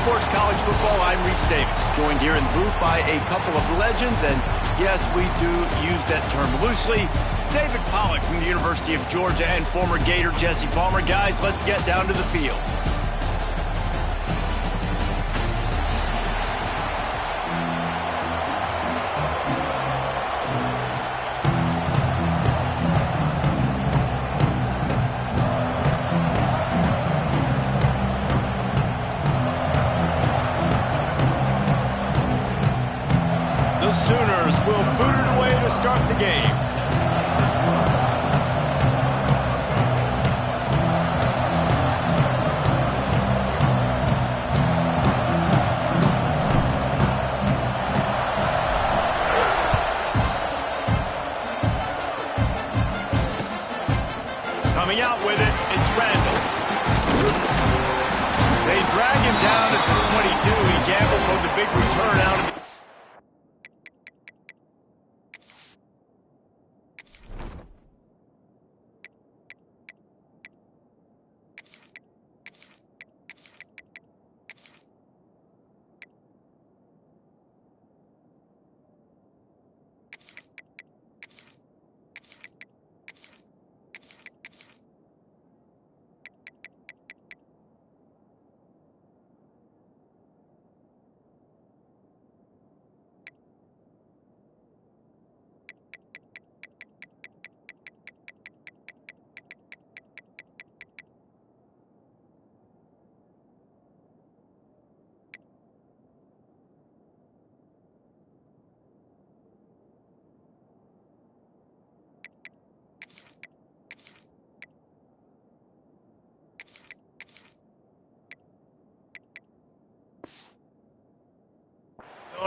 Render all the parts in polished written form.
Sports College Football. I'm Reese Davis, joined here in the booth by a couple of legends, and yes, we do use that term loosely. David Pollack from the University of Georgia and former Gator Jesse Palmer. Guys, let's get down to the field. The Sooners will boot it away to start the game. Coming out with it, it's Randall. They drag him down at the 22. He gambled for the big return out of the...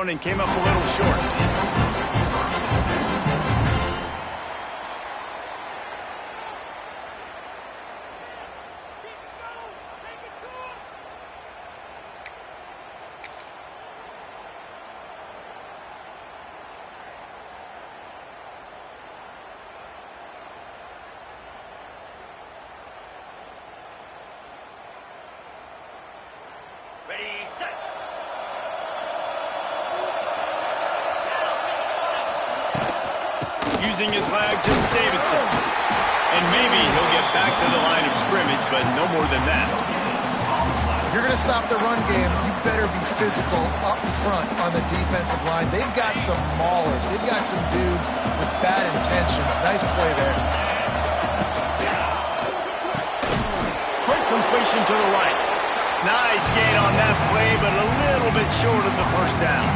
and came up a little short. Ready, set. Using his leg, James Davidson. And maybe he'll get back to the line of scrimmage, but no more than that. If you're going to stop the run game, you better be physical up front on the defensive line. They've got some maulers. They've got some dudes with bad intentions. Nice play there. Quick completion to the right. Nice gain on that play, but a little bit short of the first down.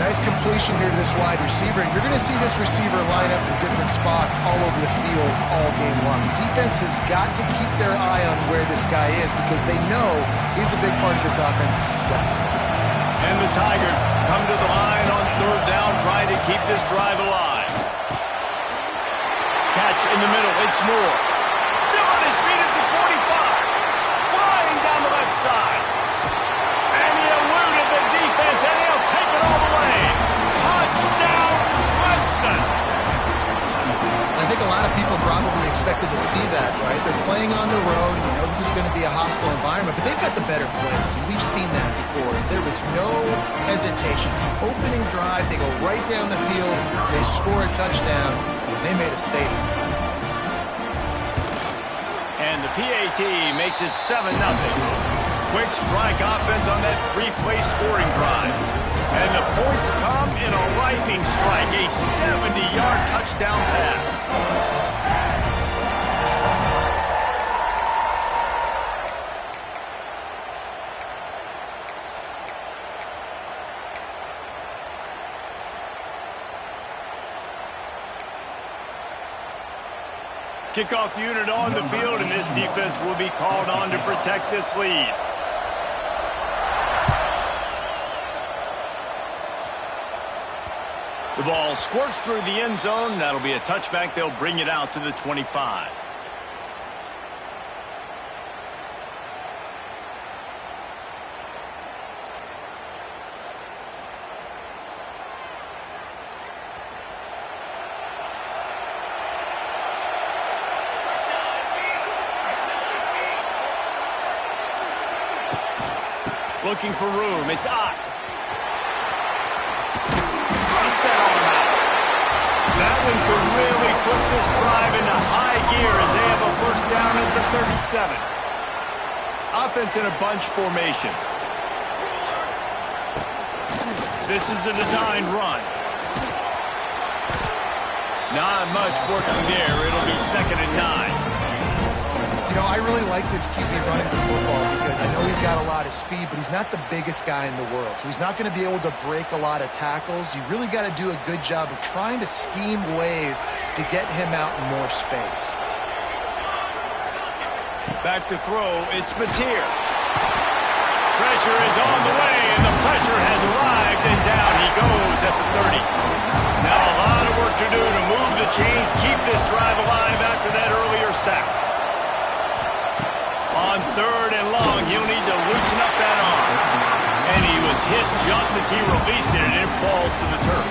Nice completion here to this wide receiver. And you're going to see this receiver line up in different spots all over the field all game long. Defense has got to keep their eye on where this guy is because they know he's a big part of this offense's success. And the Tigers come to the line on third down, trying to keep this drive alive. Catch in the middle. It's Moore. Still on his feet at the 45. Flying down the left side. And he eluded the defense, and he'll take it all the way. Touchdown, Clemson! I think a lot of people probably expected to see that, right? They're playing on the road. You know, this is going to be a hostile environment, but they've got the better players, and we've seen that before. There was no hesitation. Opening drive, they go right down the field, they score a touchdown, and they made a statement. And the PAT makes it 7-0. Quick strike offense on that three-play scoring drive. And the points come in a lightning strike, a 70-yard touchdown pass. Kickoff unit on the field, and this defense will be called on to protect this lead. The ball squirts through the end zone. That'll be a touchback. They'll bring it out to the 25. Looking for room. It's Ncaa. Thrust that arm out. That one could really put this drive into high gear as they have a first down at the 37. Offense in a bunch formation. This is a designed run. Not much working there. It'll be 2nd and 9. You know, I really like this QB running the football because I know he's got a lot of speed, but he's not the biggest guy in the world. So he's not going to be able to break a lot of tackles. You really got to do a good job of trying to scheme ways to get him out in more space. Back to throw. It's Mateer. Pressure is on the way, and the pressure has arrived, and down he goes at the 30. Now a lot of work to do to move the chains, keep this drive alive after that earlier sack. On 3rd and long, he'll need to loosen up that arm. And he was hit just as he released it, and it falls to the turf.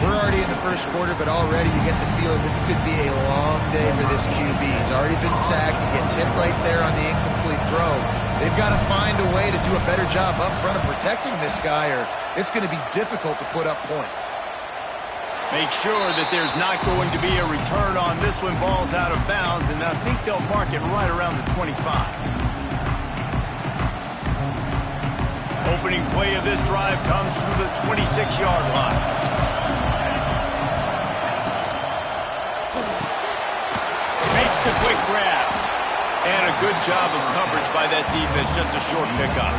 We're already in the first quarter, but already you get the feeling this could be a long day for this QB. He's already been sacked. He gets hit right there on the incomplete throw. They've got to find a way to do a better job up front of protecting this guy, or it's going to be difficult to put up points. Make sure that there's not going to be a return on this one. Ball's out of bounds, and I think they'll mark it right around the 25. Opening play of this drive comes from the 26-yard line. Makes the quick grab. And a good job of coverage by that defense, just a short pickup.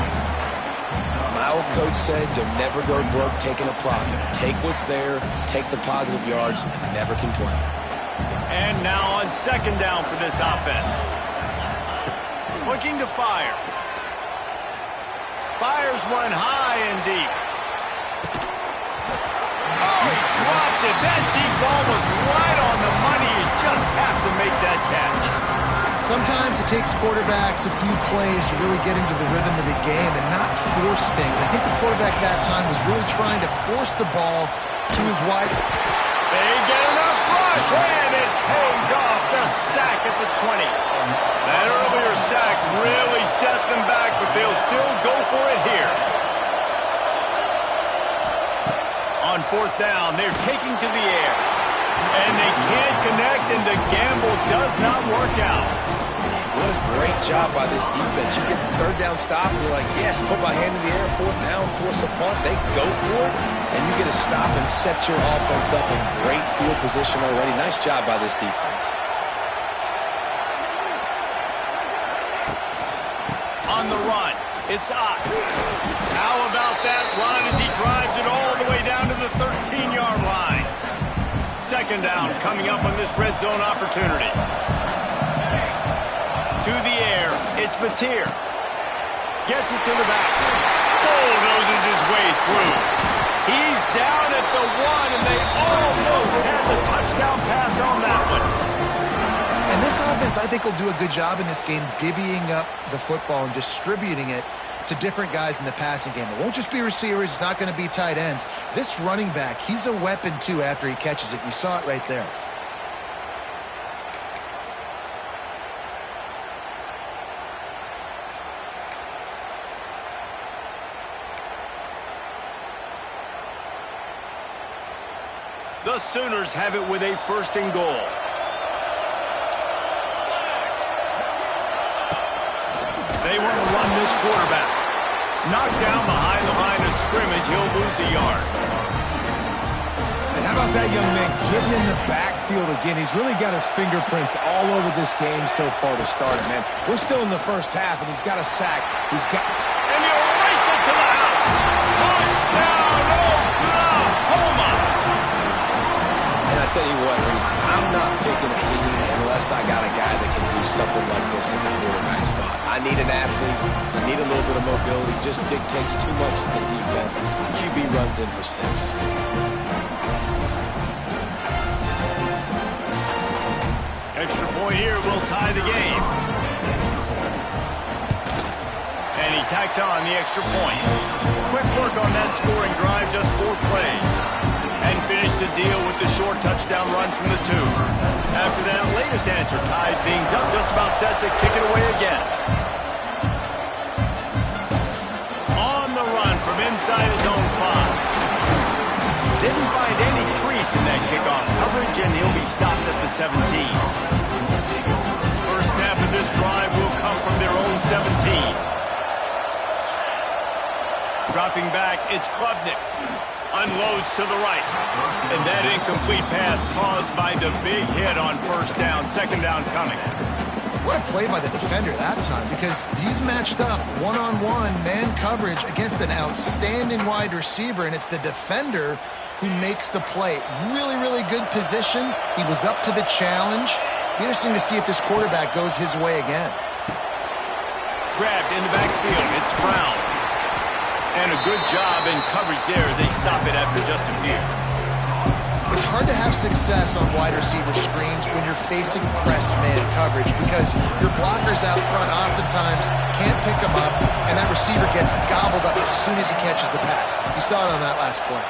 My old coach said you'll never go broke taking a profit. Take what's there, take the positive yards, and never complain. And now on 2nd down for this offense. Looking to fire. Fires one high and deep. Oh, he dropped it. That deep ball was right on the money. You just have to make that catch. Sometimes it takes quarterbacks a few plays to really get into the rhythm of the game and not force things. I think the quarterback that time was really trying to force the ball to his wide. They get enough rush, and it pays off. The sack at the 20. That earlier sack really set them back, but they'll still go for it here. On 4th down, they're taking to the air. And they can't connect, and the gamble does not work out. What a great job by this defense. You get the 3rd down stop, and you're like, yes, put my hand in the air, 4th down, force a punt. They go for it, and you get a stop and set your offense up in great field position already. Nice job by this defense. On the run, it's Ncaa. How about that run as he drives it all the way down to the 13-yard line? 2nd down coming up on this red zone opportunity. To the air, it's Mateer. Gets it to the back. Bulldozes his way through. He's down at the 1, and they almost had the touchdown pass on that one. And this offense, I think, will do a good job in this game divvying up the football and distributing it to different guys in the passing game. It won't just be receivers. It's not going to be tight ends. This running back, he's a weapon, too, after he catches it. You saw it right there. The Sooners have it with a 1st and goal. They want to run this quarterback. Knocked down behind the line of scrimmage. He'll lose a yard. And how about that young man getting in the backfield again? He's really got his fingerprints all over this game so far to start it, man. We're still in the first half, and he's got a sack. He's got... And he'll race it to the house. Touchdown, Oklahoma! And I tell you what, Reese, I'm not picking a team unless I got a guy that can do something like this in the quarterback spot. I need an athlete. I need a little bit of mobility. Just dictates too much to the defense. QB runs in for 6. Extra point here will tie the game. And he tacks on the extra point. Quick work on that scoring drive, just 4 plays. And finished the deal with the short touchdown run from the 2. After that latest answer tied things up, just about set to kick it away again. inside his own 5. Didn't find any crease in that kickoff coverage, and he'll be stopped at the 17. First snap of this drive will come from their own 17. Dropping back, it's Klubnik. Unloads to the right. And that incomplete pass caused by the big hit on first down. Second down coming. What a play by the defender that time, because he's matched up one-on-one man coverage against an outstanding wide receiver, and it's the defender who makes the play. Really, really good position. He was up to the challenge. Be interesting to see if this quarterback goes his way again. Grabbed in the backfield. It's Brown. And a good job in coverage there as they stop it after just a few. It's hard to have success on wide receiver screens when you're facing press man coverage because your blockers out front oftentimes can't pick them up, and that receiver gets gobbled up as soon as he catches the pass. You saw it on that last play.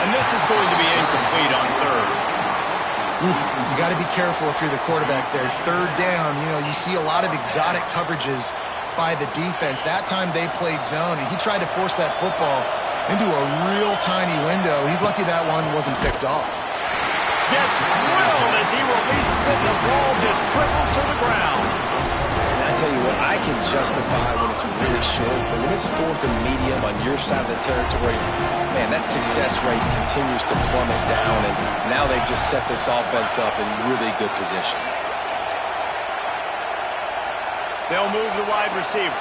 And this is going to be incomplete on third. Oof, you got to be careful if you're the quarterback there. Third down, you see a lot of exotic coverages by the defense. That time they played zone, and he tried to force that football into a real tiny window. He's lucky that one wasn't picked off. Gets drilled as he releases it. The ball just trickles to the ground. And I tell you what, I can justify when it's really short, but when it's fourth and medium on your side of the territory, man, that success rate continues to plummet down, and now they've just set this offense up in really good position. They'll move the wide receiver.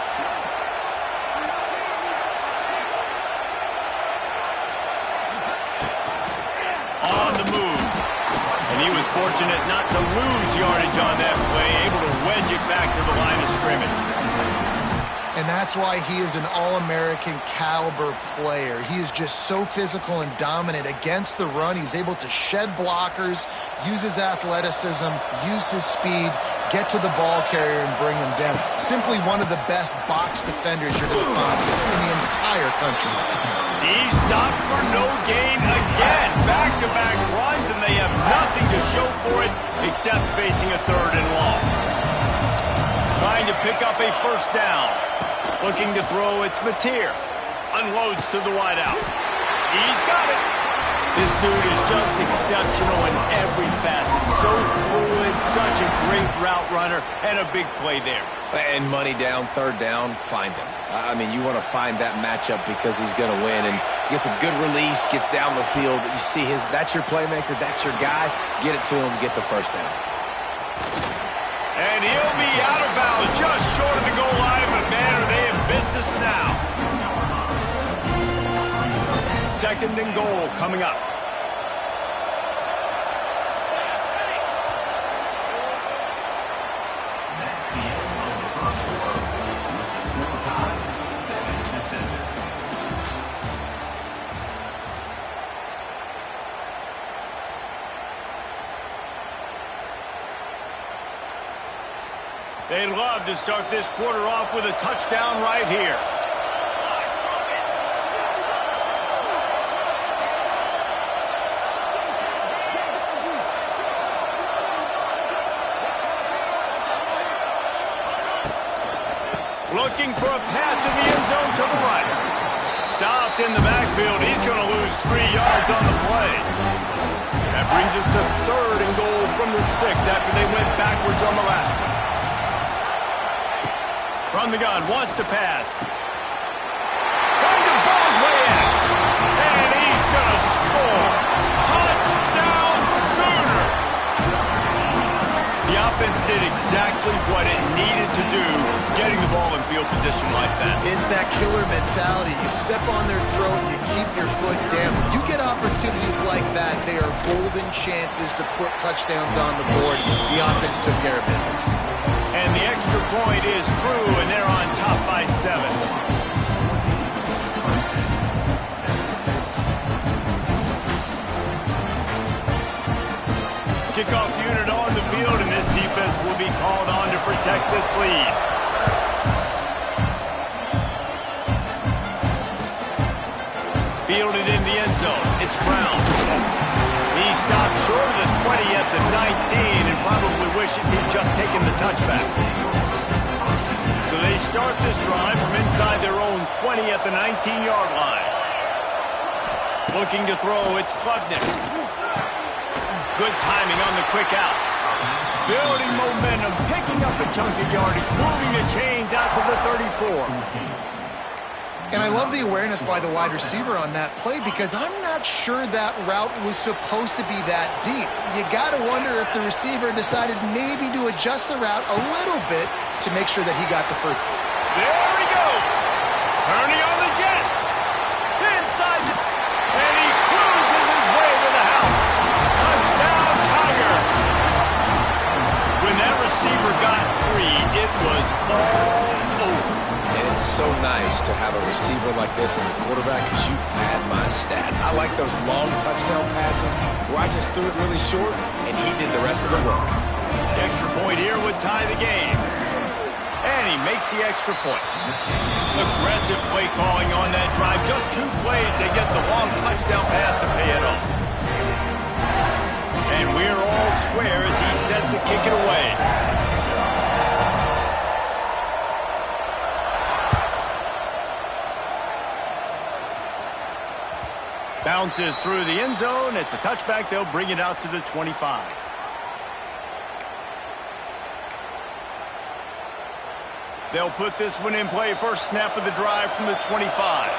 On the move. And he was fortunate not to lose yardage on that play, able to wedge it back to the line of scrimmage. And that's why he is an All-American caliber player. He is just so physical and dominant against the run. He's able to shed blockers, use his athleticism, use his speed, get to the ball carrier and bring him down. Simply one of the best box defenders you're going to find in the entire country. He's stopped for no gain again. Back-to-back runs, and they have nothing to show for it except facing a third and long. Trying to pick up a first down. Looking to throw, it's Mateer. Unloads to the wideout. He's got it. This dude is just exceptional in every facet. So fluid, such a great route runner, and a big play there. And money down, third down, find him. I mean, you want to find that matchup because he's going to win, and gets a good release, gets down the field. You see that's your playmaker, that's your guy. Get it to him, get the first down. And he'll be out of bounds just short of the goal line, but man, are they in business now. Second and goal coming up. They'd love to start this quarter off with a touchdown right here. Looking for a path to the end zone to the right. Stopped in the backfield. He's going to lose 3 yards on the play. That brings us to third and goal from the 6 after they went backwards on the last one. From the gun, wants to pass. Going to ball his way in. And he's going to score. Touchdown Sooners. The offense did exactly what it needed to do, getting the ball in field position like that. It's that killer mentality. You step on their throat, you keep your foot down. You get opportunities like that, they are golden chances to put touchdowns on the board. The offense took care of business. And the extra point is true, and they're on top by 7. Kickoff unit on the field, and this defense will be called on to protect this lead. Fielded in the end zone. It's Brown. He stopped short of the 20 at the 19 and probably wishes he'd just taken the touchback. So they start this drive from inside their own 20 at the 19-yard line. Looking to throw, it's Klubnik. Good timing on the quick out. Building momentum, picking up a chunk of yardage, moving the chains out to the 34. And I love the awareness by the wide receiver on that play because I'm not sure that route was supposed to be that deep. You got to wonder if the receiver decided maybe to adjust the route a little bit to make sure that he got the first. There he goes. Turning on the Jets. Inside the... And he cruises his way to the house. Touchdown, Tiger. When that receiver got free, it was all over. And it's so nice to have a receiver like this as a quarterback because you pad my stats. I like those long touchdown passes where I just threw it really short and he did the rest of the work. The extra point here would tie the game. And he makes the extra point. Aggressive play calling on that drive. Just 2 plays, they get the long touchdown pass to pay it off. And we're all square as he's set to kick it away. Bounces through the end zone. It's a touchback. They'll bring it out to the 25. They'll put this one in play. First snap of the drive from the 25.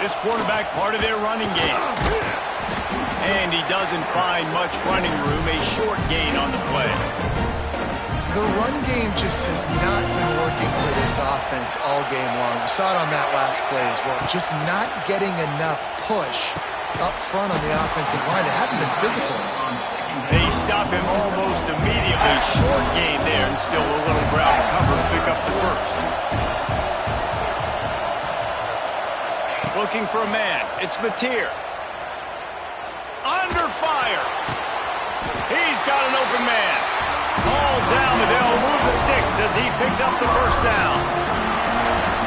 This quarterback part of their running game. And he doesn't find much running room. A short gain on the play. The run game just has not been working for this offense all game long. We saw it on that last play as well. Just not getting enough push up front on the offensive line. They haven't been physical. They stop him almost immediately. Short gain there and still a little ground cover to pick up the first. Looking for a man. It's Mateer. Under fire. He's got an open man. All down, and they'll move the sticks as he picks up the first down.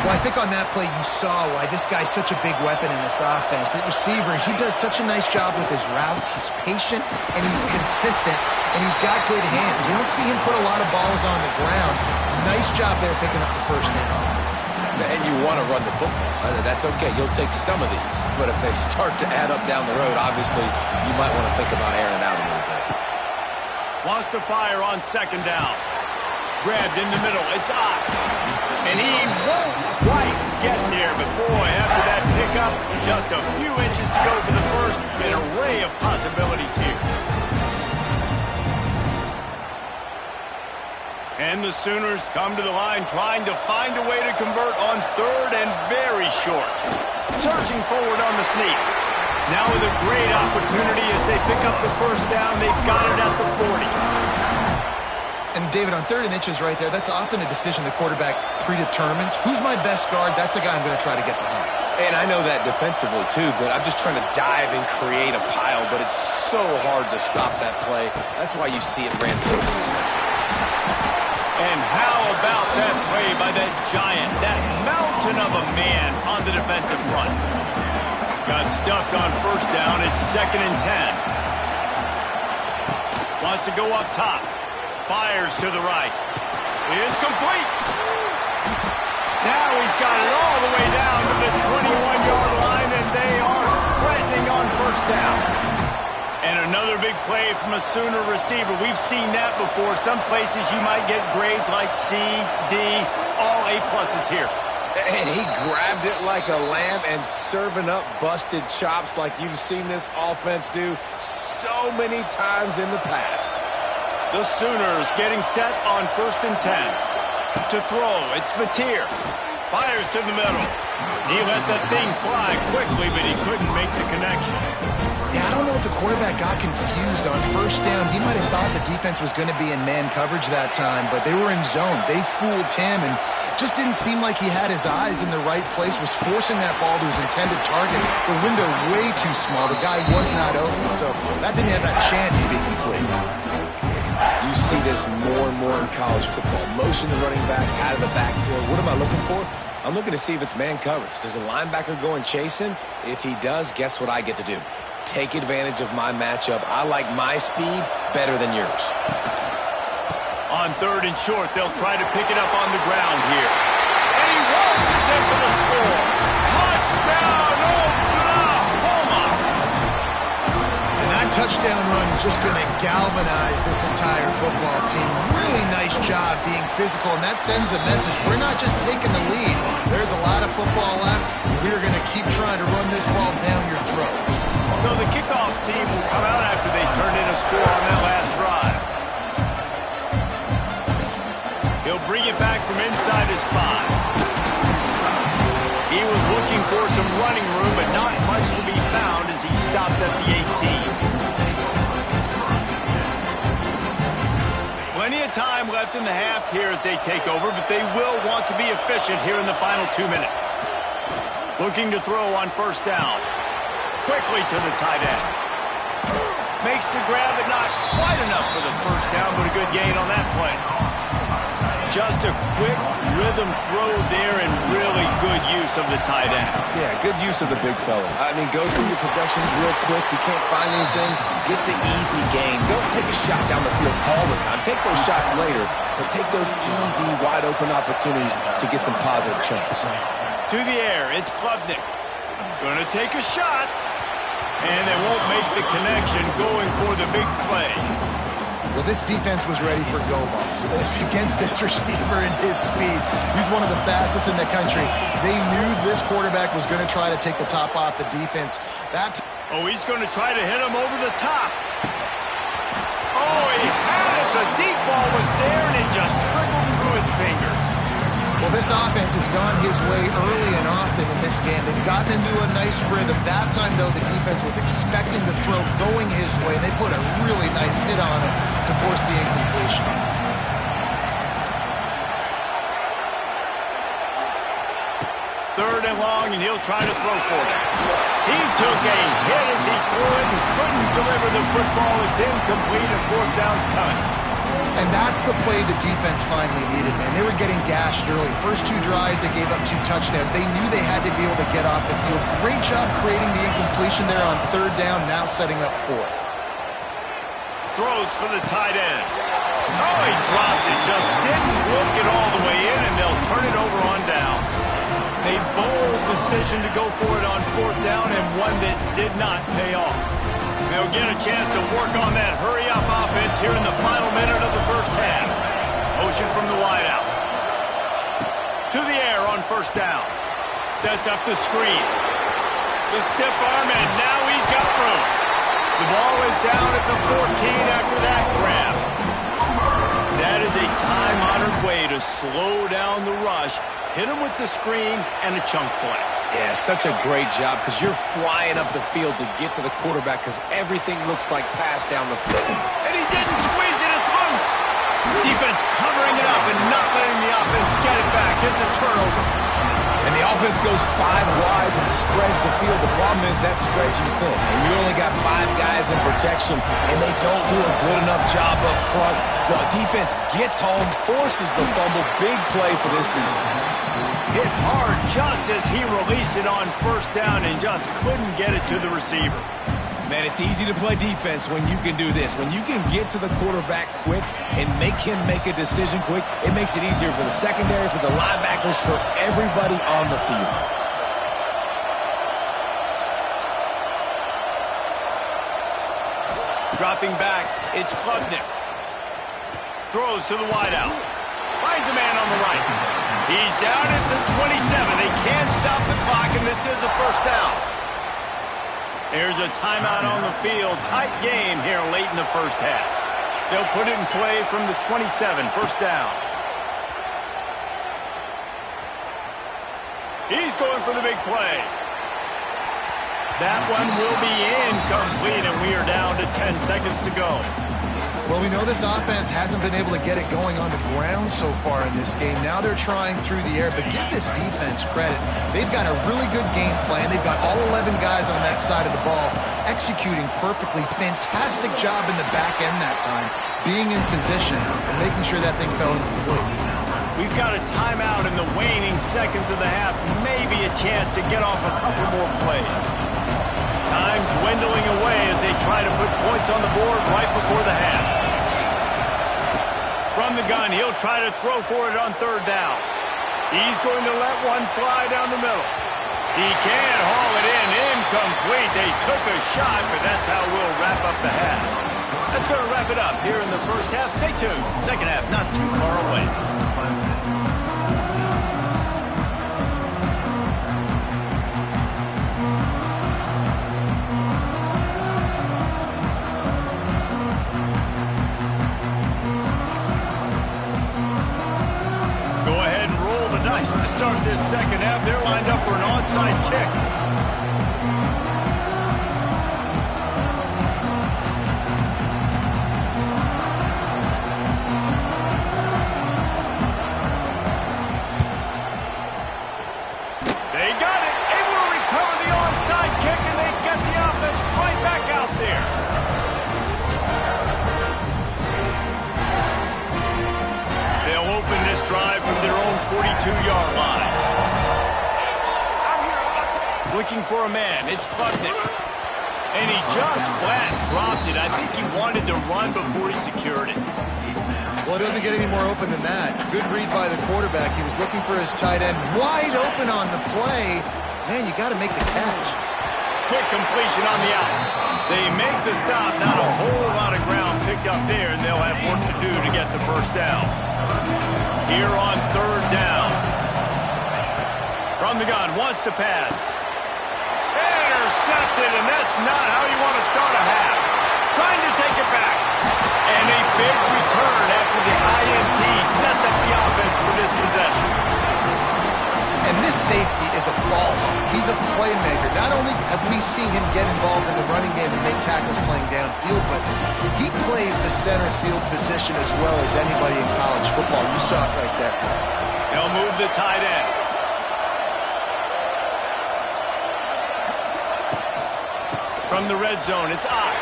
Well, I think on that play you saw why this guy's such a big weapon in this offense. At receiver, he does such a nice job with his routes. He's patient, and he's consistent, and he's got good hands. You don't see him put a lot of balls on the ground. Nice job there picking up the first down. And you want to run the football. That's okay. You'll take some of these. But if they start to add up down the road, obviously you might want to think about airing it out a little bit. Wants to fire on second down. Grabbed in the middle. It's Ncaa. And he won't quite get there. But boy, after that pickup, just a few inches to go for the first. An array of possibilities here. And the Sooners come to the line trying to find a way to convert on third and very short. Searching forward on the sneak. Now with a great opportunity as they pick up the first down. They've got it at the 40. And David, on third and inches right there, that's often a decision the quarterback predetermines. Who's my best guard? That's the guy I'm going to try to get behind. And I know that defensively too, but I'm just trying to dive and create a pile, but it's so hard to stop that play. That's why you see it ran so successfully. And how about that play by that giant, that mountain of a man on the defensive front? Got stuffed on first down. It's 2nd and 10. Wants to go up top. Fires to the right. It's complete. Now he's got it all the way down to the 21-yard line, and they are threatening on first down. And another big play from a Sooner receiver. We've seen that before. Some places you might get grades like C, D, all A-pluses here. And he grabbed it like a lamb and serving up busted chops like you've seen this offense do so many times in the past. The Sooners getting set on 1st and 10. To throw, it's Mateer. Fires to the middle. He let that thing fly quickly, but he couldn't make the connection. Yeah, I don't know if the quarterback got confused on first down. He might have thought the defense was going to be in man coverage that time, but they were in zone. They fooled him and just didn't seem like he had his eyes in the right place, was forcing that ball to his intended target. The window way too small. The guy was not open, so that didn't have that chance to be complete. You see this more and more in college football. Motion the running back out of the backfield. What am I looking for? I'm looking to see if it's man coverage. Does the linebacker go and chase him? If he does, guess what I get to do? Take advantage of my matchup. I like my speed better than yours. On 3rd and short, they'll try to pick it up on the ground here. And he launches in for the score. Touchdown, Oklahoma! And that touchdown run is just going to galvanize this entire football team. Really nice job being physical, and that sends a message. We're not just taking the lead. There's a lot of football left. We're going to keep trying to run this ball down your throat. So the kickoff team will come out after they turned in a score on that last drive. He'll bring it back from inside his 5. He was looking for some running room, but not much to be found as he stopped at the 18. Plenty of time left in the half here as they take over, but they will want to be efficient here in the final 2 minutes. Looking to throw on 1st down. Quickly to the tight end. Makes the grab, but not quite enough for the 1st down, but a good gain on that play. Just a quick rhythm throw there and really good use of the tight end. Yeah, good use of the big fella. I mean, go through your progressions real quick. You can't find anything. Get the easy gain. Don't take a shot down the field all the time. Take those shots later, but take those easy, wide-open opportunities to get some positive chunks. To the air, it's Klubnik. Gonna take a shot, and they won't make the connection going for the big play. Well, this defense was ready for go balls. Against this receiver and his speed, he's one of the fastest in the country. They knew this quarterback was going to try to take the top off the defense. He's going to try to hit him over the top. Oh, he had it. The deep ball was there, and it just trickled through his fingers. Well, this offense has gone his way early and often in this game. They've gotten into a nice rhythm. That time, though, the defense was expecting the throw going his way. They put a really nice hit on him to force the incompletion. 3rd and long, and he'll try to throw for it. He took a hit as he threw it and couldn't deliver the football. It's incomplete, and 4th down's coming. And that's the play the defense finally needed, man. They were getting gashed early. First 2 drives, they gave up 2 touchdowns. They knew they had to be able to get off the field. Great job creating the incompletion there on 3rd down, now setting up 4th. Throws for the tight end. Oh, he dropped it. Just didn't look it all the way in, and they'll turn it over on downs. A bold decision to go for it on 4th down, and one that did not pay off. They'll get a chance to work on that hurry-up offense here in the final minute of the 1st half. Motion from the wideout. To the air on 1st down. Sets up the screen. The stiff arm, and now he's got room. The ball is down at the 14 after that grab. That is a time-honored way to slow down the rush, hit him with the screen, and a chunk play. Yeah, such a great job because you're flying up the field to get to the quarterback because everything looks like pass down the field. And he didn't squeeze it. It's loose. Defense covering it up and not letting the offense get it back. It's a turnover. And the offense goes 5 wides and spreads the field. The problem is that spreads you thin. And you only got 5 guys in protection, and they don't do a good enough job up front. The defense gets home, forces the fumble. Big play for this defense. Hit hard just as he released it on 1st down and just couldn't get it to the receiver. Man, it's easy to play defense when you can do this. When you can get to the quarterback quick and make him make a decision quick, it makes it easier for the secondary, for the linebackers, for everybody on the field. Dropping back, it's Klubnik. Throws to the wideout. Finds a man on the right. He's down at the 27. They can't stop the clock, and this is a 1st down. There's a timeout on the field. Tight game here late in the 1st half. They'll put it in play from the 27, 1st down. He's going for the big play. That one will be incomplete, and we are down to 10 seconds to go. Well, we know this offense hasn't been able to get it going on the ground so far in this game. Now they're trying through the air, but give this defense credit. They've got a really good game plan. They've got all 11 guys on that side of the ball executing perfectly. Fantastic job in the back end that time, being in position and making sure that thing fell incomplete. We've got a timeout in the waning seconds of the half. Maybe a chance to get off a couple more plays. Time dwindling away as they try to put points on the board right before the half. From From the gun, he'll try to throw for it on third down. He's going to let one fly down the middle. He can't haul it in. Incomplete. They took a shot, but that's how we'll wrap up the half. That's going to wrap it up here in the first half. Stay tuned. Second half not too far away. To start this second half, they're lined up for an onside kick. They got it, able to recover the onside kick, and they get the offense right back out there. They'll open this drive from their own 42-yard line. Looking for a man. It's Klubnik. And he just flat dropped it. I think he wanted to run before he secured it. Well, it doesn't get any more open than that. Good read by the quarterback. He was looking for his tight end. Wide open on the play. Man, you got to make the catch. Quick completion on the out. They make the stop. Not a whole lot of ground picked up there, and they'll have work to do to get the first down. Here on third down. From the gun, wants to pass. Intercepted, and that's not how you want to start a half. Trying to take it back. And a big return after the INT sets up the offense for this possession. And this safety is a ball hawk. He's a playmaker. Not only have we seen him get involved in the running game and make tackles playing downfield, but he plays the center field position as well as anybody in college football. You saw it right there. They'll move the tight end. From the red zone, it's Ncaa.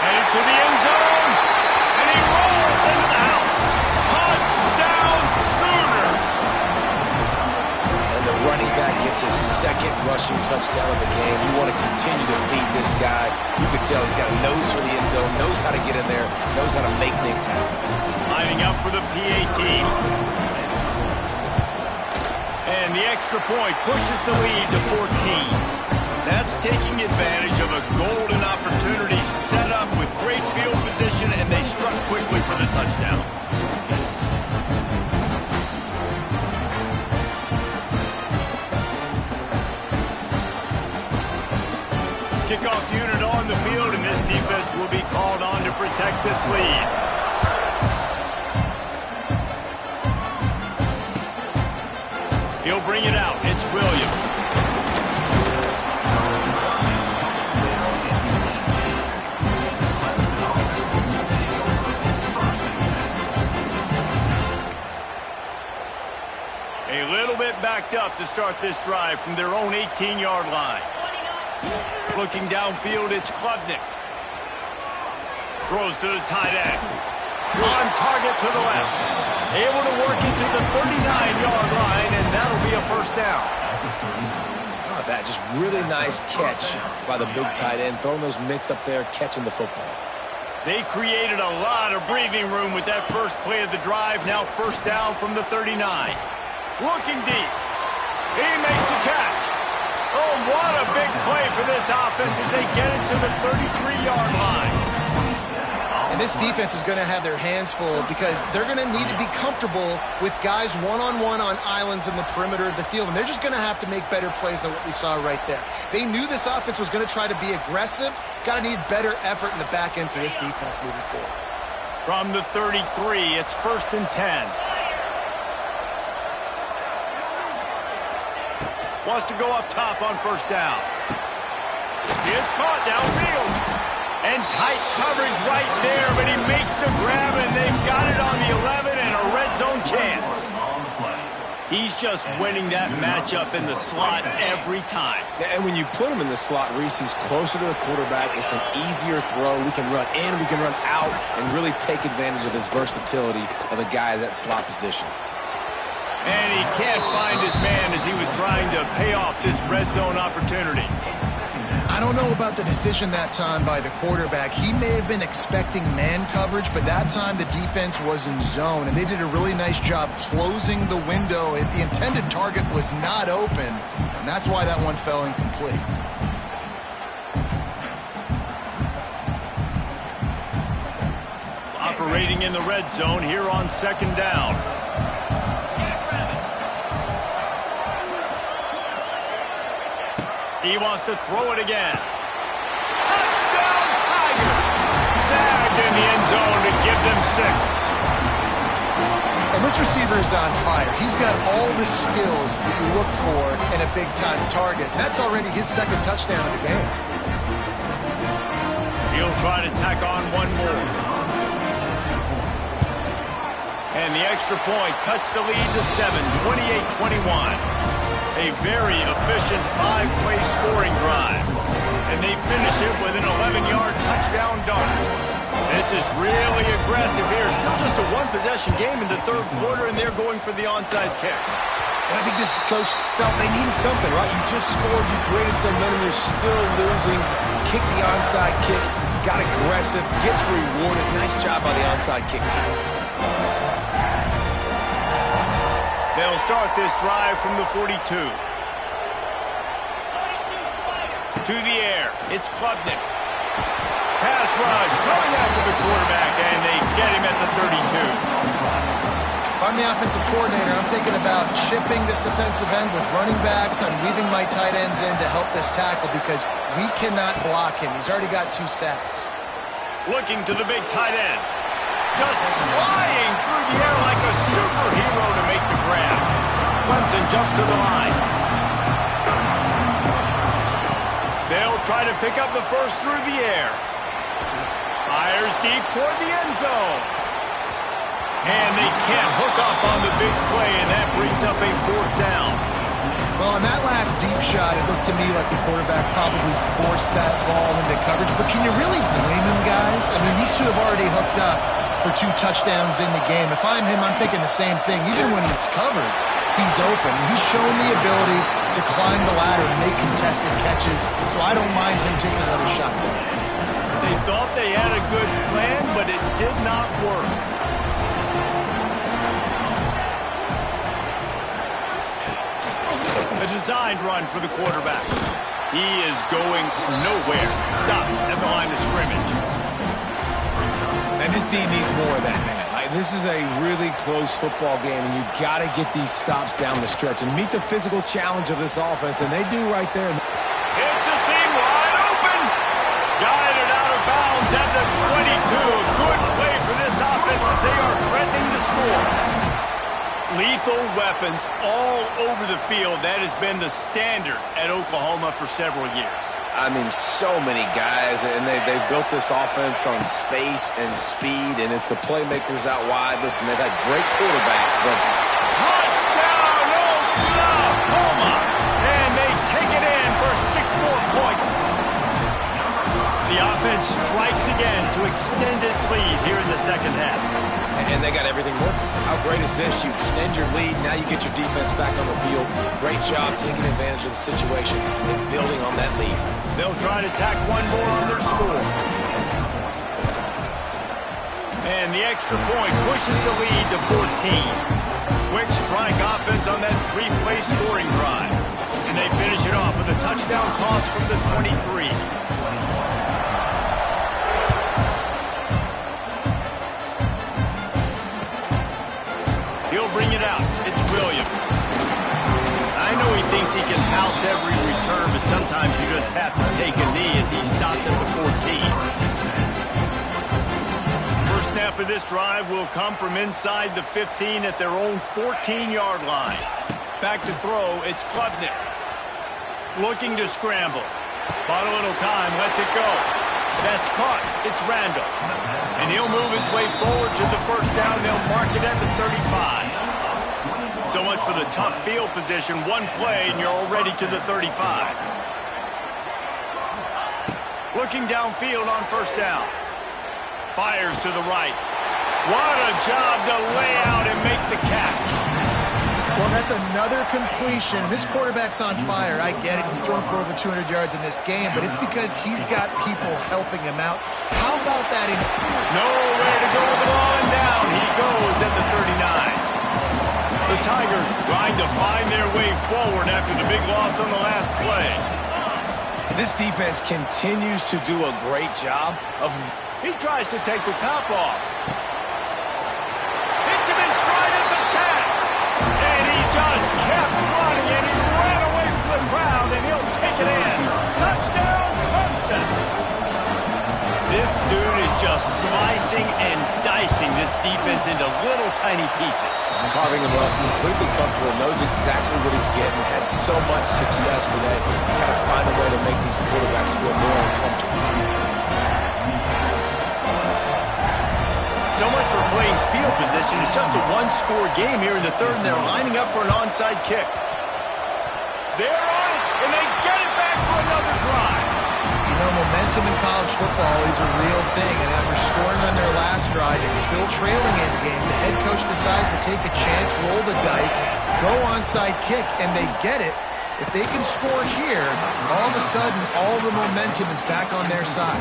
Headed to the end zone, and he rolls into the house. Touchdown, Sooners! And the running back gets his second rushing touchdown of the game. You want to continue to feed this guy. You can tell he's got a nose for the end zone, knows how to get in there, knows how to make things happen. Lining up for the PAT. And the extra point pushes the lead to 14. That's taking advantage of a golden opportunity set up with great field position, and they struck quickly for the touchdown. Kickoff unit on the field, and this defense will be called on to protect this lead. He'll bring it out. It's Williams. A little bit backed up to start this drive from their own 18-yard line. Looking downfield, it's Klubnik. Throws to the tight end. On target to the left. Able to work into the 39-yard line, and that'll be a first down. Oh, that just really nice catch by the big tight end, throwing those mitts up there, catching the football. They created a lot of breathing room with that first play of the drive. Now first down from the 39. Looking deep. He makes the catch. Oh, what a big play for this offense as they get it to the 33-yard line. And this defense is going to have their hands full because they're going to need to be comfortable with guys one-on-one on islands in the perimeter of the field. And they're just going to have to make better plays than what we saw right there. They knew this offense was going to try to be aggressive. Got to need better effort in the back end for this defense moving forward. From the 33, it's 1st and 10. Wants to go up top on first down. It's caught downfield. And tight coverage right there, but he makes the grab, and they've got it on the 11 and a red zone chance. He's just winning that matchup in the slot every time. And when you put him in the slot, Reese, he's closer to the quarterback. It's an easier throw. We can run in, we can run out, and really take advantage of his versatility of the guy in that slot position. And he can't find his man as he was trying to pay off this red zone opportunity. I don't know about the decision that time by the quarterback. He may have been expecting man coverage, but that time the defense was in zone, and they did a really nice job closing the window. The intended target was not open, and that's why that one fell incomplete. Operating in the red zone here on second down. He wants to throw it again. Touchdown, Tiger! Snagged in the end zone to give them 6. And this receiver is on fire. He's got all the skills that you look for in a big-time target. That's already his second touchdown of the game. He'll try to tack on one more. And the extra point cuts the lead to 7, 28-21. A very efficient 5-play scoring drive. And they finish it with an 11-yard touchdown dart. This is really aggressive here. Still just a one-possession game in the third quarter, and they're going for the onside kick. And I think this coach felt they needed something, right? You just scored, you created some momentum, you're still losing. Kick the onside kick, got aggressive, gets rewarded. Nice job by the onside kick team. They'll start this drive from the 42. To the air, it's Klubnik. Pass rush, coming after the quarterback, and they get him at the 32. If I'm the offensive coordinator, I'm thinking about chipping this defensive end with running backs. I'm leaving my tight ends in to help this tackle because we cannot block him. He's already got 2 sacks. Looking to the big tight end. Just flying through the air like a superhero to make the grab. Clemson jumps to the line. They'll try to pick up the first through the air. Fires deep toward the end zone. And they can't hook up on the big play, and that brings up a 4th down. Well, in that last deep shot, it looked to me like the quarterback probably forced that ball into coverage. But can you really blame him, guys? I mean, these two have already hooked up for 2 touchdowns in the game. If I'm him, I'm thinking the same thing. Even when he's covered, he's open. He's shown the ability to climb the ladder and make contested catches, so I don't mind him taking another shot there. They thought they had a good plan, but it did not work. A designed run for the quarterback. He is going nowhere. Stop at the line of scrimmage. And this team needs more of that, man. This is a really close football game, and you've got to get these stops down the stretch and meet the physical challenge of this offense, and they do right there. It's a seam wide open. Guided out of bounds at the 22. Good play for this offense as they are threatening to score. Lethal weapons all over the field. That has been the standard at Oklahoma for several years. I mean, so many guys, and they built this offense on space and speed, and it's the playmakers out wide. Listen, they've had great quarterbacks, but... Touchdown, Oklahoma! And they take it in for 6 more points. The offense strikes again to extend its lead here in the second half. And they got everything working. How great is this? You extend your lead, now you get your defense back on the field. Great job taking advantage of the situation and building on that lead. They'll try to tack one more on their score. And the extra point pushes the lead to 14. Quick strike offense on that 3-play scoring drive. And they finish it off with a touchdown toss from the 23. He'll bring it out. It's Williams. I know he thinks he can house every return, but sometimes you just have to take a knee as he stopped at the 14. First snap of this drive will come from inside the 15 at their own 14-yard line. Back to throw, it's Klubnik. Looking to scramble. Bought a little time, lets it go. That's caught. It's Randall. And he'll move his way forward to the first down. They'll mark it at the 35. So much for the tough field position. One play, and you're already to the 35. Looking downfield on first down. Fires to the right. What a job to lay out and make the catch. Well, that's another completion. This quarterback's on fire. I get it. He's thrown for over 200 yards in this game, but it's because he's got people helping him out. How about that? Nowhere to go with the ball, and down he goes at the 39. The Tigers trying to find their way forward after the big loss on the last play. This defense continues to do a great job of... He tries to take the top off. Hits him in stride at the 10. And he just kept running, and he ran away from the crowd, and he'll take it in. Touchdown, Clemson. This dude is just slicing and dicing this defense into little tiny pieces. Carving him up, completely comfortable, knows exactly what he's getting, had so much success today. You got to find a way to make these quarterbacks feel more uncomfortable. So much for playing field position. It's just a one-score game here in the third, and they're lining up for an onside kick. They're on it, and they get it back for another drive. You know, momentum in college football is a real thing, and after scoring on their last drive and still trailing in the game, the head coach decides to take a chance, roll the dice, go onside kick, and they get it. If they can score here, all of a sudden, all the momentum is back on their side.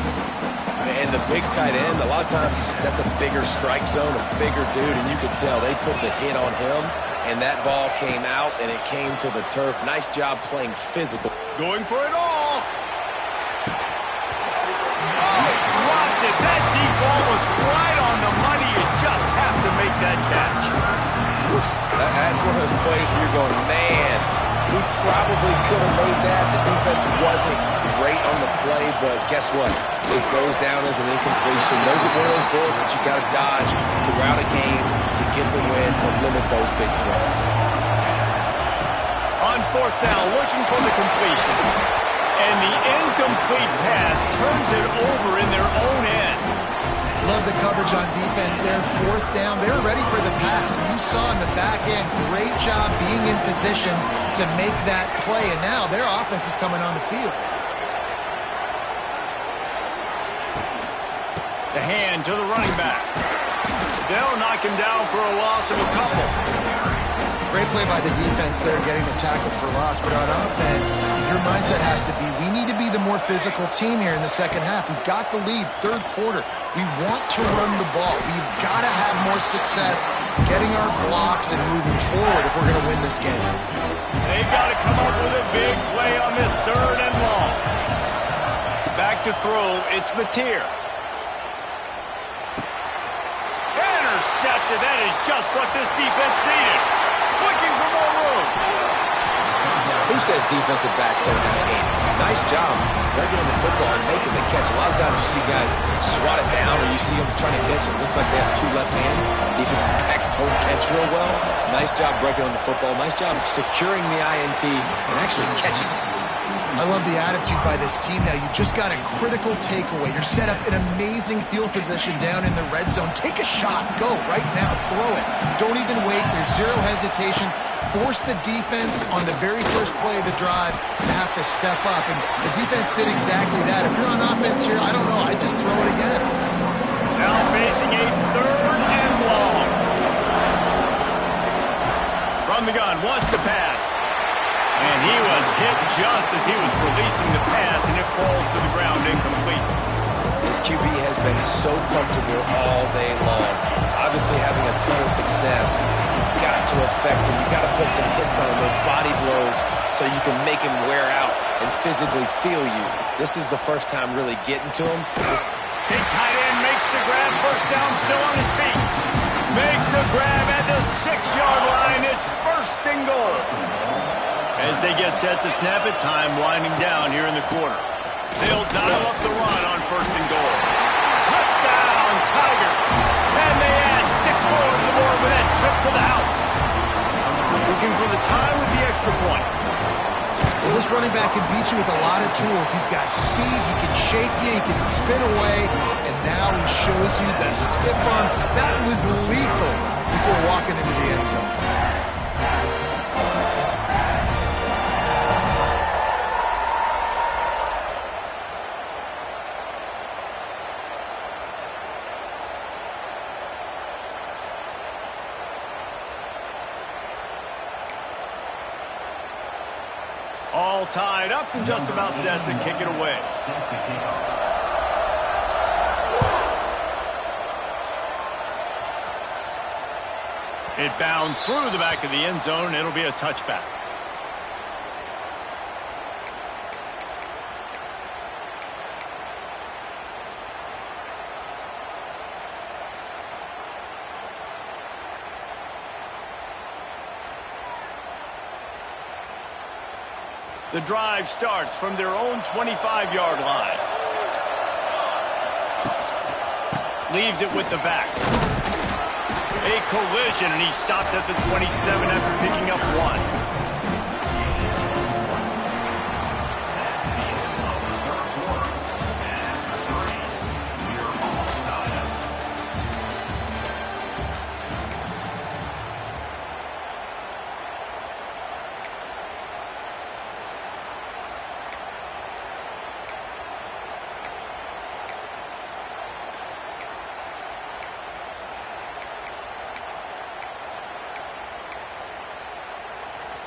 And the big tight end, a lot of times that's a bigger strike zone, a bigger dude, and you could tell they put the hit on him, and that ball came out, and it came to the turf. Nice job playing physical. Going for it all. Oh, dropped it. That deep ball was right on the money. You just have to make that catch. That's one of those plays where you're going, man, he probably could have made that. The defense wasn't great on the play, but guess what? It goes down as an incompletion. Those are one of those bullets that you got to dodge throughout a game to get the win, to limit those big plays. On fourth down, looking for the completion. And the incomplete pass turns it over in their own end. Love the coverage on defense there. Fourth down, they were ready for the pass. And you saw in the back end, great job being in position to make that play. And now their offense is coming on the field. The hand to the running back. They'll knock him down for a loss of a couple. Great play by the defense there, getting the tackle for loss. But on offense, your mindset has to be, we need to be the more physical team here in the second half. We've got the lead, third quarter. We want to run the ball. We've got to have more success getting our blocks and moving forward if we're going to win this game. They've got to come up with a big play on this third and long. Back to throw, it's Mateer. Intercepted. That is just what this defense needed. Looking for more room. Who says defensive backs don't have hands? Nice job breaking on the football and making the catch. A lot of times you see guys swat it down or you see them trying to catch it. It looks like they have two left hands. Defensive backs don't catch real well. Nice job breaking on the football. Nice job securing the INT and actually catching it. I love the attitude by this team now. You just got a critical takeaway. You're set up in amazing field position down in the red zone. Take a shot. Go right now. Throw it. Don't even wait. There's zero hesitation. Force the defense on the very first play of the drive to have to step up. And the defense did exactly that. If you're on offense here, I don't know. I'd just throw it again. Now facing a third and long. From the gun, wants to pass. And he was hit just as he was releasing the pass, and it falls to the ground incomplete. This QB has been so comfortable all day long. Obviously having a ton of success. You've got to affect him. You've got to put some hits on him, those body blows, so you can make him wear out and physically feel you. This is the first time really getting to him. Big tight end makes the grab, first down, still on his feet. Makes the grab at the 6-yard line. It's first and goal. As they get set to snap it, time winding down here in the quarter. They'll dial up the run on first and goal. Touchdown, Tiger. And they add 6 more to the board with that trip to the house. Looking for the tie with the extra point. Well, this running back can beat you with a lot of tools. He's got speed, he can shake you, he can spin away, and now he shows you the slip-on. That was lethal before walking into the end zone. All tied up and just about set to kick it away. It bounds through the back of the end zone. It'll be a touchback. The drive starts from their own 25-yard line. Leaves it with the back. A collision, and he stopped at the 27 after picking up one.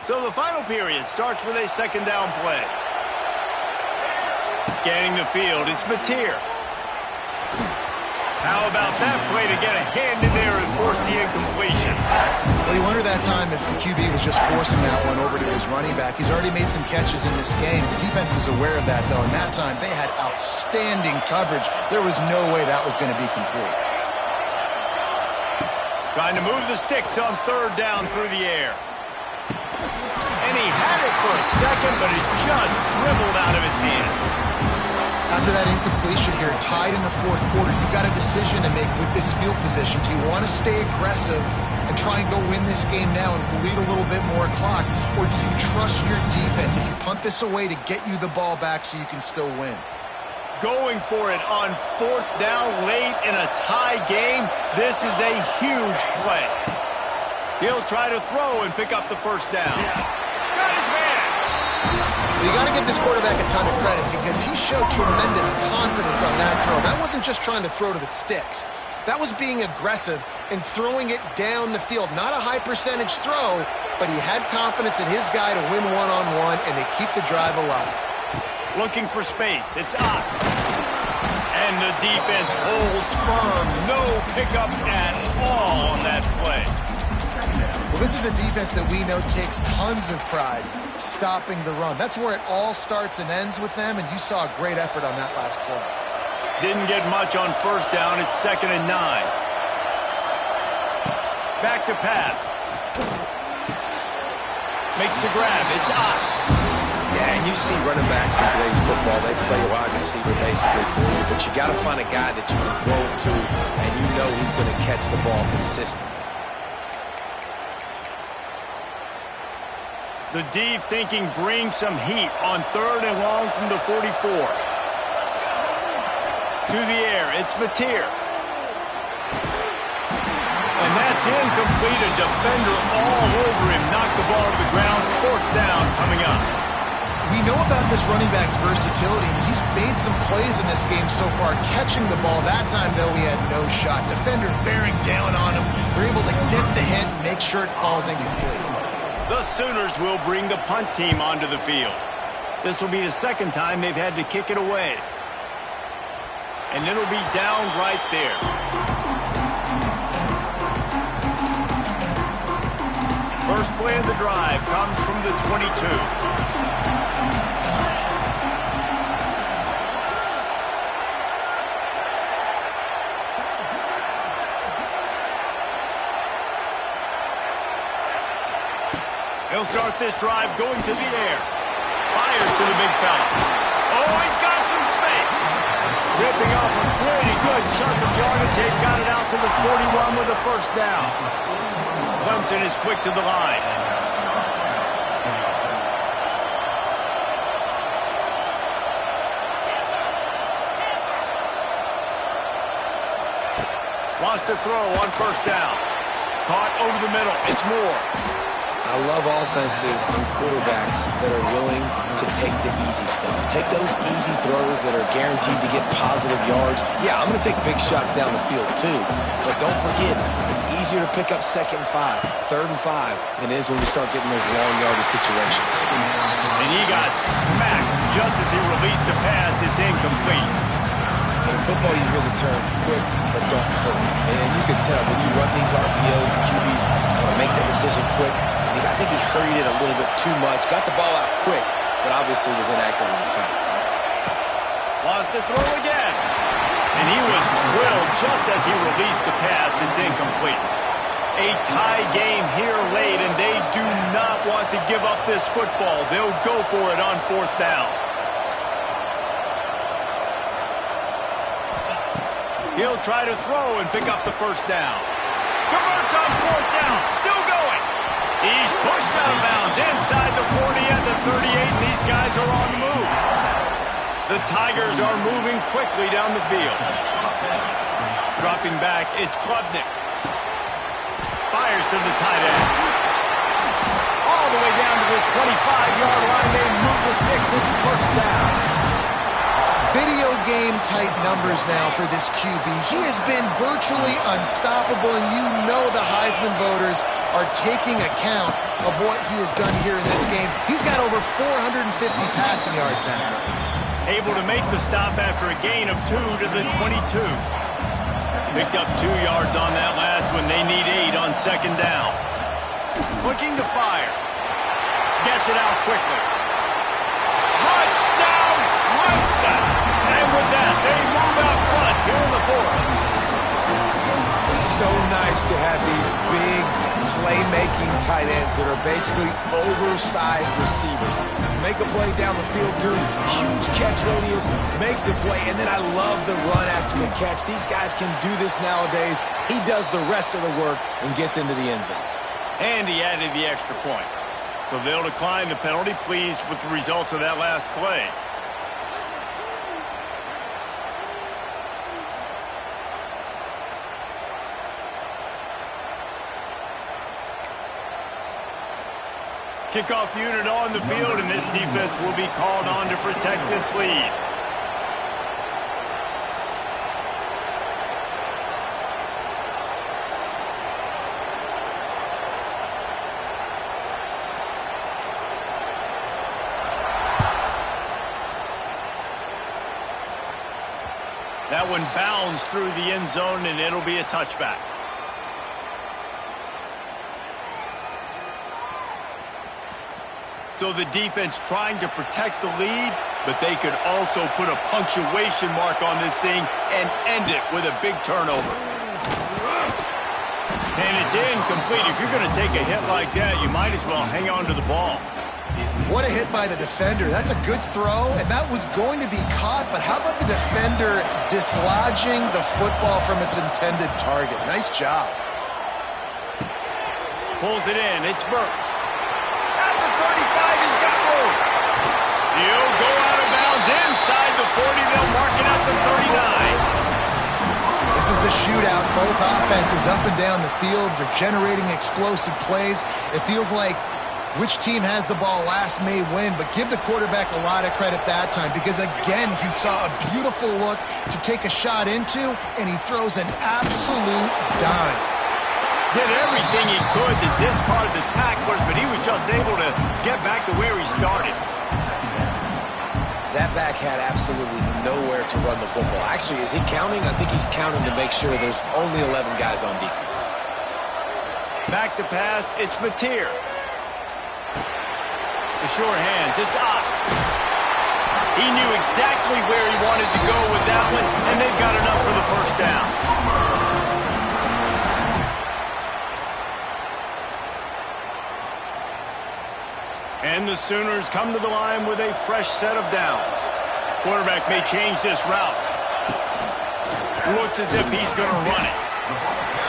So the final period starts with a second down play. Scanning the field, it's Mateer. How about that play to get a hand in there and force the incompletion? Well, you wonder that time if the QB was just forcing that one over to his running back. He's already made some catches in this game. The defense is aware of that, though, and that time they had outstanding coverage. There was no way that was going to be complete. Trying to move the sticks on third down through the air. And he had it for a second, but it just dribbled out of his hands. After that incompletion here, tied in the fourth quarter, you've got a decision to make with this field position. Do you want to stay aggressive and try and go win this game now and bleed a little bit more clock, or do you trust your defense if you punt this away to get you the ball back so you can still win? Going for it on fourth down late in a tie game, this is a huge play. He'll try to throw and pick up the first down. Got his man. You got to give this quarterback a ton of credit because he showed tremendous confidence on that throw. That wasn't just trying to throw to the sticks. That was being aggressive and throwing it down the field. Not a high percentage throw, but he had confidence in his guy to win one-on-one, and they keep the drive alive. Looking for space. It's up. And the defense holds firm. No pickup at all on that play. Well, this is a defense that we know takes tons of pride stopping the run. That's where it all starts and ends with them, and you saw a great effort on that last play. Didn't get much on first down. It's 2nd and 9. Back to pass. Makes the grab. It's up. Yeah, and you see running backs in today's football, they play wide receiver basically for you, but you got to find a guy that you can throw it to, and you know he's going to catch the ball consistently. The D thinking bring some heat on 3rd and long from the 44. To the air, it's Mateer. And that's incomplete. A defender all over him. Knocked the ball to the ground. 4th down coming up. We know about this running back's versatility. He's made some plays in this game so far, catching the ball. That time, though, he had no shot. Defender bearing down on him. They're able to get the hit and make sure it falls incomplete. The Sooners will bring the punt team onto the field. This will be the second time they've had to kick it away. And it'll be down right there. First play of the drive comes from the 22. He'll start this drive going to the air. Fires to the big fella. Oh, he's got some space. Ripping off a pretty good chunk of yardage. They've got it out to the 41 with a first down. Clemson is quick to the line. Wants to throw on first down. Caught over the middle. It's Moore. I love offenses and quarterbacks that are willing to take the easy stuff. Take those easy throws that are guaranteed to get positive yards. Yeah, I'm going to take big shots down the field too. But don't forget, it's easier to pick up 2nd and 5, 3rd and 5 than it is when we start getting those long yardage situations. And he got smacked just as he released the pass. It's incomplete. In football, you hear the term quick but don't hurry. And you can tell when you run these RPOs, the QBs want to make that decision quick. I think he hurried it a little bit too much. Got the ball out quick, but obviously was inaccurate in his pass. Lost the throw again. And he was drilled just as he released the pass. It's incomplete. A tie game here late, and they do not want to give up this football. They'll go for it on 4th down. He'll try to throw and pick up the 1st down. Converts on 4th down. Still going. He's pushed out of bounds inside the 40 and the 38. These guys are on the move. The Tigers are moving quickly down the field. Dropping back, it's Klubnik. Fires to the tight end. All the way down to the 25-yard line. They move the sticks. It's 1st down. Video game type numbers now for this QB. He has been virtually unstoppable, and you know the Heisman voters are taking account of what he has done here in this game. He's got over 450 passing yards now. Able to make the stop after a gain of 2 to the 22. Picked up 2 yards on that last one. They need 8 on 2nd down. Looking to fire. Gets it out quickly. Touchdown, Clemson! And with that, they move out front here in the 4th. It's so nice to have these big playmaking tight ends that are basically oversized receivers. To make a play down the field, too. Huge catch radius, makes the play, and then I love the run after the catch. These guys can do this nowadays. He does the rest of the work and gets into the end zone. And he added the extra point. So they'll decline the penalty, pleased with the results of that last play. Kickoff unit on the field, and this defense will be called on to protect this lead. That one bounds through the end zone, and it'll be a touchback. So the defense trying to protect the lead, but they could also put a punctuation mark on this thing and end it with a big turnover. And it's incomplete. If you're going to take a hit like that, you might as well hang on to the ball. What a hit by the defender. That's a good throw, and that was going to be caught, but how about the defender dislodging the football from its intended target? Nice job. Pulls it in. It's Burks. At the 35, he's got room. He'll go out of bounds inside the 40. They'll mark it at the 39. This is a shootout. Both offenses up and down the field. They're generating explosive plays. It feels like which team has the ball last may win, but give the quarterback a lot of credit that time because, again, he saw a beautiful look to take a shot into, and he throws an absolute dime. Did everything he could to discard the tacklers, but he was just able to get back to where he started. That back had absolutely nowhere to run the football. Actually, is he counting? I think he's counting to make sure there's only 11 guys on defense. Back to pass, it's Mateer. The short hands, it's up. He knew exactly where he wanted to go with that one, and they've got enough for the 1st down. And the Sooners come to the line with a fresh set of downs. Quarterback may change this route. Looks as if he's going to run it.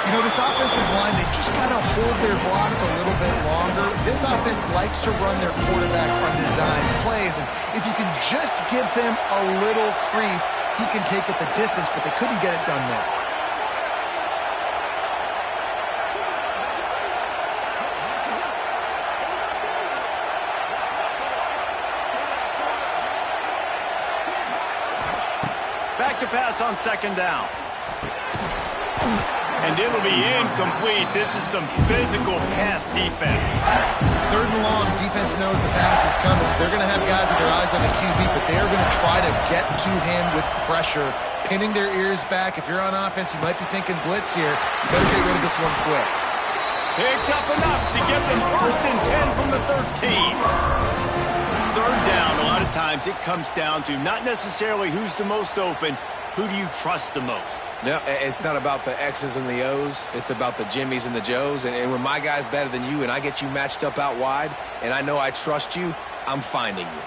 You know, this offensive line, they just got to hold their blocks a little bit longer. This offense likes to run their quarterback on design plays. And if you can just give him a little crease, he can take it the distance, but they couldn't get it done there. back to pass on second down. And it'll be incomplete. This is some physical pass defense. Third and long, defense knows the pass is coming, so they're going to have guys with their eyes on the QB, but they're going to try to get to him with pressure, pinning their ears back. If you're on offense, you might be thinking blitz here. You better get rid of this one quick. Picks up enough to give them 1st and 10 from the 13. Third down, a lot of times it comes down to not necessarily who's the most open, who do you trust the most? No, it's not about the X's and the O's. It's about the Jimmies and the Joes. And when my guy's better than you and I get you matched up out wide and I know I trust you, I'm finding you.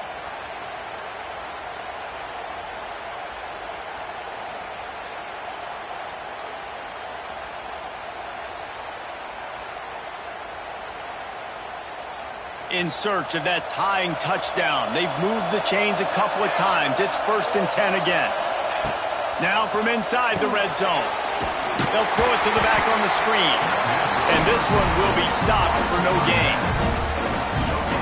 In search of that tying touchdown. They've moved the chains a couple of times. It's 1st and 10 again. Now from inside the red zone. They'll throw it to the back on the screen. And this one will be stopped for no gain.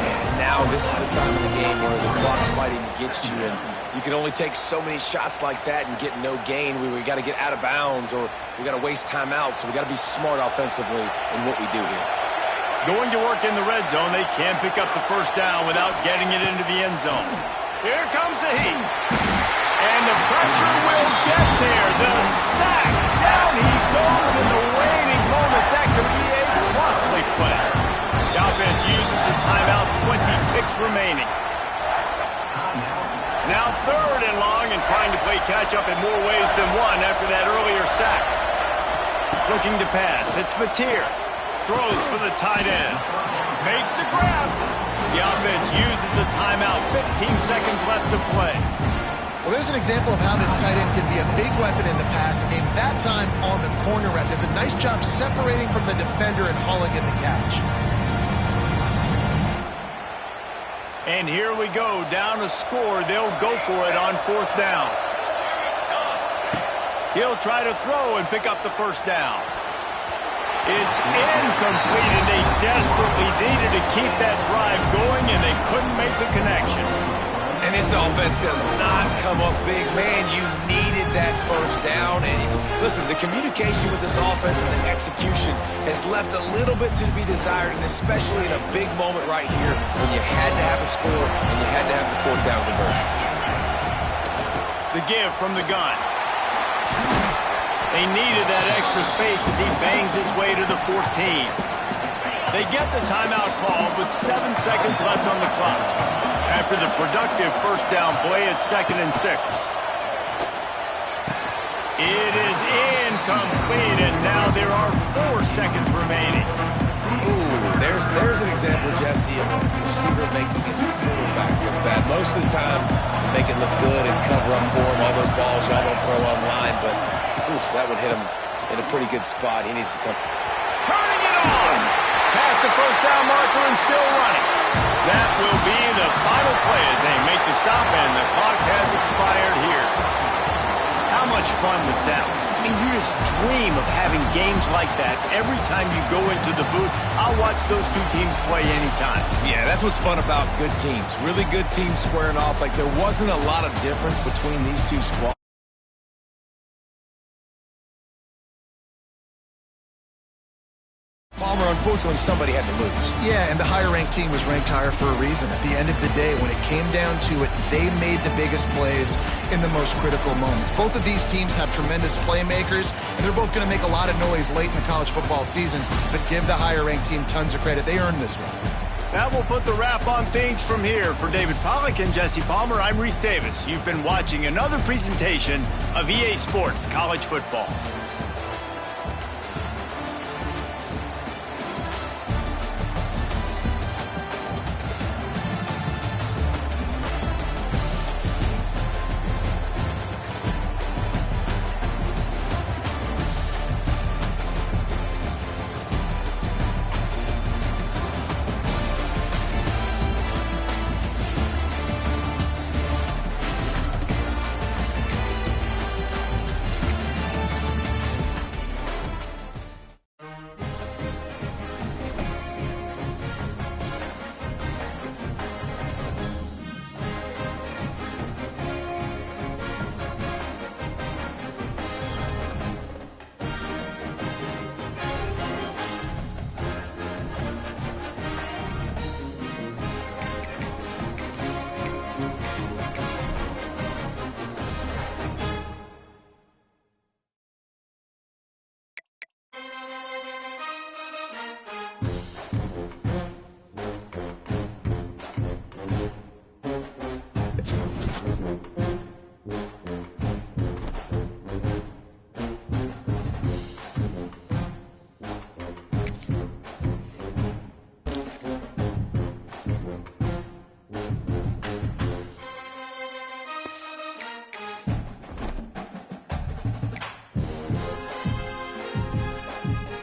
And now this is the time of the game where the clock's fighting against you, and you can only take so many shots like that and get no gain. We got to get out of bounds, or we got to waste timeouts, so we got to be smart offensively in what we do here. Going to work in the red zone, they can pick up the 1st down without getting it into the end zone. Here comes the heat. And the pressure will get there. The sack. Down he goes in the waning moments. That could be a costly play. The offense uses a timeout, 20 ticks remaining. Now 3rd and long and trying to play catch-up in more ways than one after that earlier sack. Looking to pass. It's Mateer. Throws for the tight end. Makes the grab. The offense uses a timeout. 15 seconds left to play. Well, there's an example of how this tight end can be a big weapon in the passing game. That time on the corner route does a nice job separating from the defender and hauling in the catch. And here we go. Down to score. They'll go for it on 4th down. He'll try to throw and pick up the 1st down. It's incomplete, and they desperately needed to keep that drive going, and they couldn't make the connection. And this offense does not come up big. Man, you needed that 1st down. And listen, the communication with this offense and the execution has left a little bit to be desired, and especially in a big moment right here when you had to have a score and you had to have the 4th down conversion. The give from the gun. They needed that extra space as he bangs his way to the 14. They get the timeout call with 7 seconds left on the clock. After the productive 1st down play, it's 2nd and 6. It is incomplete, and now there are 4 seconds remaining. Ooh, there's an example, Jesse, of a receiver making his quarterback look bad. Most of the time, they make it look good and cover up for him. All those balls y'all don't throw online, but oof, that would hit him in a pretty good spot. He needs to come. Turning it on! Past the 1st down marker and still running. That will be the final play as they make the stop, and the clock has expired here. How much fun was that? I mean, you just dream of having games like that every time you go into the booth. I'll watch those two teams play anytime. Yeah, that's what's fun about good teams. Really good teams squaring off. Like, there wasn't a lot of difference between these two squads. Palmer, unfortunately, somebody had to lose. Yeah, and the higher-ranked team was ranked higher for a reason. At the end of the day, when it came down to it, they made the biggest plays in the most critical moments. Both of these teams have tremendous playmakers, and they're both going to make a lot of noise late in the college football season, but give the higher-ranked team tons of credit. They earned this one. That will put the wrap on things from here. For David Pollack and Jesse Palmer, I'm Reese Davis. You've been watching another presentation of EA Sports College Football. it.